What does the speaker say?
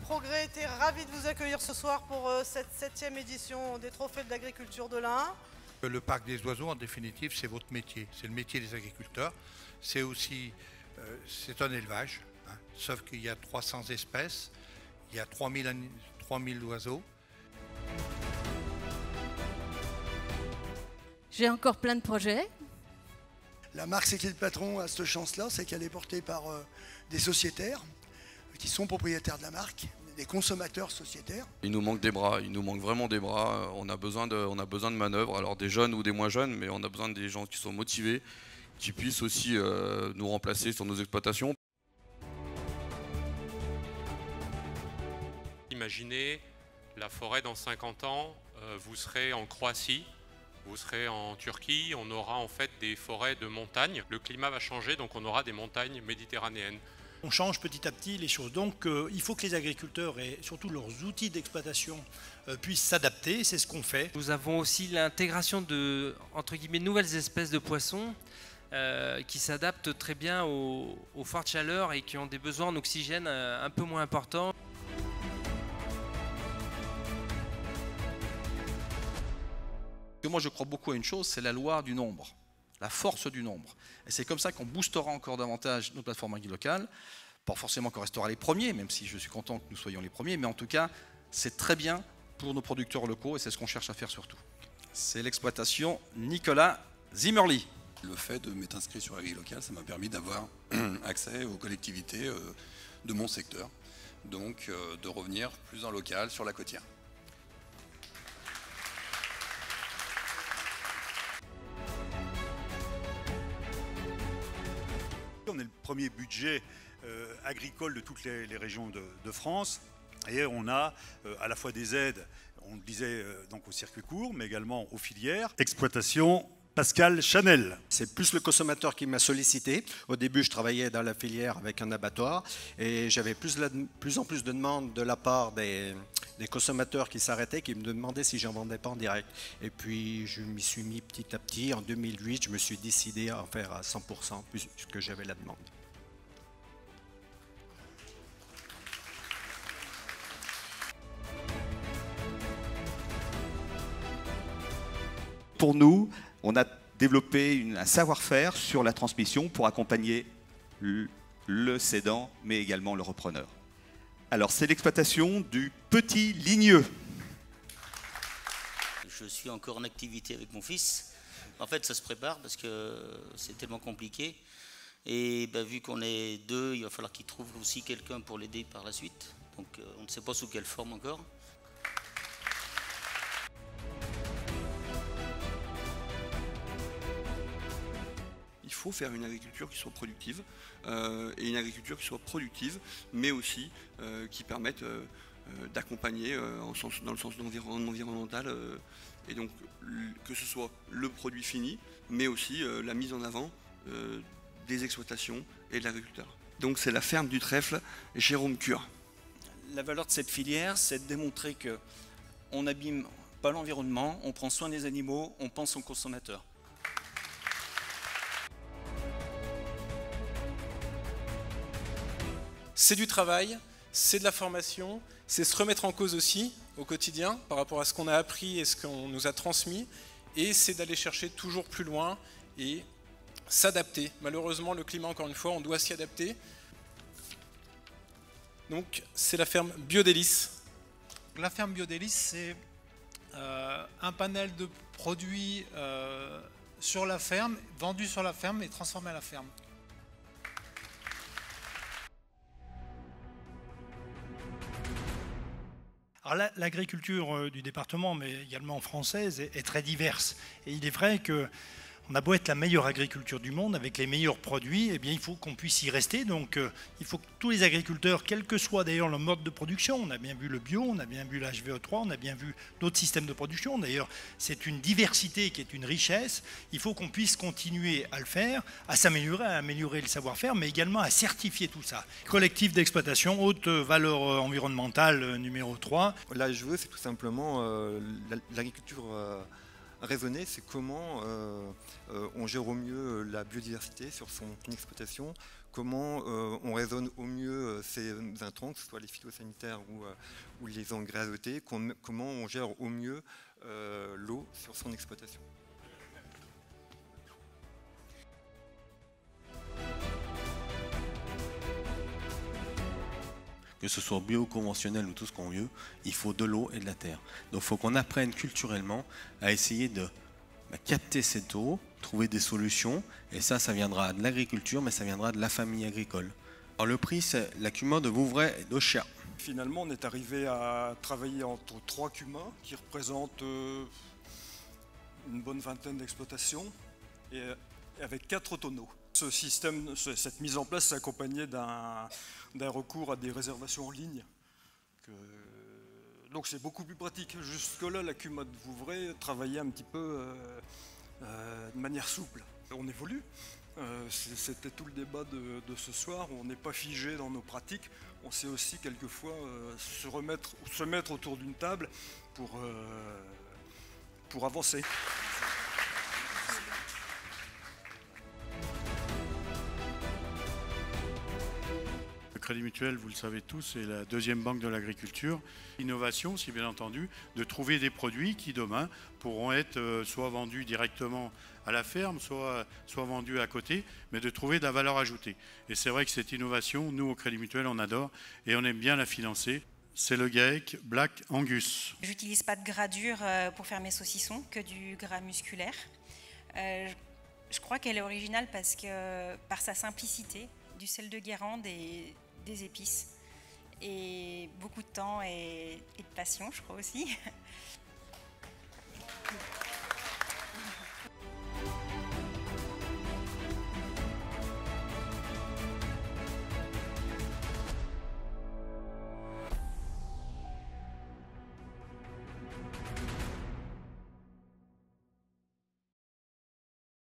Progrès était ravi de vous accueillir ce soir pour cette 7e édition des Trophées de l'agriculture de l'Ain. Le parc des oiseaux, en définitive, c'est votre métier. C'est le métier des agriculteurs. C'est aussi c'est un élevage, hein, sauf qu'il y a 300 espèces, il y a 3000 oiseaux. J'ai encore plein de projets. La marque C'est qui le patron a cette chance-là, c'est qu'elle est portée par des sociétaires qui sont propriétaires de la marque, des consommateurs sociétaires. Il nous manque des bras, il nous manque vraiment des bras. On a besoin de manœuvres, alors des jeunes ou des moins jeunes, mais on a besoin des gens qui sont motivés, qui puissent aussi nous remplacer sur nos exploitations. Imaginez la forêt dans 50 ans, vous serez en Croatie, vous serez en Turquie, on aura en fait des forêts de montagne. Le climat va changer, donc on aura des montagnes méditerranéennes. On change petit à petit les choses, donc il faut que les agriculteurs et surtout leurs outils d'exploitation puissent s'adapter, c'est ce qu'on fait. Nous avons aussi l'intégration de, entre guillemets, nouvelles espèces de poissons qui s'adaptent très bien aux fortes chaleurs et qui ont des besoins en oxygène un peu moins importants. Moi je crois beaucoup à une chose, c'est la loi du nombre, la force du nombre. Et c'est comme ça qu'on boostera encore davantage nos plateformes agri-locales. Pas forcément qu'on restera les premiers, même si je suis content que nous soyons les premiers, mais en tout cas, c'est très bien pour nos producteurs locaux et c'est ce qu'on cherche à faire surtout. C'est l'exploitation Nicolas Zimmerli. Le fait de m'être inscrit sur Agri-Local, ça m'a permis d'avoir accès aux collectivités de mon secteur, donc de revenir plus en local sur la côtière. On est le premier budget agricole de toutes les régions de France et on a à la fois des aides, on le disait donc au circuit court, mais également aux filières. Exploitation Pascal Chanel. C'est plus le consommateur qui m'a sollicité. Au début, je travaillais dans la filière avec un abattoir et j'avais plus en plus de demandes de la part des consommateurs qui s'arrêtaient, qui me demandaient si j'en vendais pas en direct. Et puis, je m'y suis mis petit à petit. En 2008, je me suis décidé à en faire à 100% puisque j'avais la demande. Pour nous, on a développé un savoir-faire sur la transmission pour accompagner le cédant, mais également le repreneur. Alors, c'est l'exploitation du petit ligneux. Je suis encore en activité avec mon fils. En fait, ça se prépare parce que c'est tellement compliqué. Et vu qu'on est deux, il va falloir qu'il trouve aussi quelqu'un pour l'aider par la suite. Donc, on ne sait pas sous quelle forme encore. Il faut faire une agriculture qui soit productive, et une agriculture qui soit productive, mais aussi qui permette d'accompagner dans le sens environnemental, et donc que ce soit le produit fini, mais aussi la mise en avant des exploitations et de l'agriculteur. Donc c'est la ferme du Trèfle, Jérôme Cure. La valeur de cette filière, c'est de démontrer qu'on n'abîme pas l'environnement, on prend soin des animaux, on pense aux consommateurs. C'est du travail, c'est de la formation, c'est se remettre en cause aussi au quotidien par rapport à ce qu'on a appris et ce qu'on nous a transmis, et c'est d'aller chercher toujours plus loin et s'adapter. Malheureusement, le climat, encore une fois, on doit s'y adapter. Donc, c'est la ferme Biodélice. La ferme Biodélice, c'est un panel de produits sur la ferme, vendus sur la ferme et transformés à la ferme. Alors l'agriculture du département, mais également française, est très diverse. Et il est vrai que on a beau être la meilleure agriculture du monde, avec les meilleurs produits, eh bien, il faut qu'on puisse y rester. Donc il faut que tous les agriculteurs, quel que soit d'ailleurs leur mode de production, on a bien vu le bio, on a bien vu l'HVE3, on a bien vu d'autres systèmes de production. D'ailleurs, c'est une diversité qui est une richesse. Il faut qu'on puisse continuer à le faire, à s'améliorer, à améliorer le savoir-faire, mais également à certifier tout ça. Collectif d'exploitation, haute valeur environnementale numéro 3. L'HVE, c'est tout simplement l'agriculture raisonner, c'est comment on gère au mieux la biodiversité sur son exploitation, comment on raisonne au mieux ces intrants, que ce soit les phytosanitaires ou les engrais azotés, comment on gère au mieux l'eau sur son exploitation. Que ce soit bio, conventionnel ou tout ce qu'on veut, il faut de l'eau et de la terre. Donc il faut qu'on apprenne culturellement à essayer de capter cette eau, trouver des solutions, et ça viendra de l'agriculture, mais ça viendra de la famille agricole. Alors le prix, c'est la CUMA de Vouvray et d'Auchat. Finalement, on est arrivé à travailler entre 3 CUMA qui représentent une bonne vingtaine d'exploitations et avec 4 tonneaux. Ce système, cette mise en place s'accompagnait d'un recours à des réservations en ligne. Donc c'est beaucoup plus pratique. Jusque-là, la CUMA de Vouvray travaillait un petit peu de manière souple. On évolue. C'était tout le débat de ce soir. On n'est pas figé dans nos pratiques. On sait aussi quelquefois se mettre autour d'une table pour avancer. Le Crédit Mutuel, vous le savez tous, c'est la deuxième banque de l'agriculture. Innovation, si bien entendu, de trouver des produits qui demain pourront être soit vendus directement à la ferme, soit vendus à côté, mais de trouver de la valeur ajoutée. Et c'est vrai que cette innovation, nous au Crédit Mutuel, on adore et on aime bien la financer. C'est le GAEC Black Angus. J'utilise pas de gradure pour faire mes saucissons, que du gras musculaire. Je crois qu'elle est originale parce que par sa simplicité, du sel de Guérande et des épices et beaucoup de temps et de passion, je crois aussi.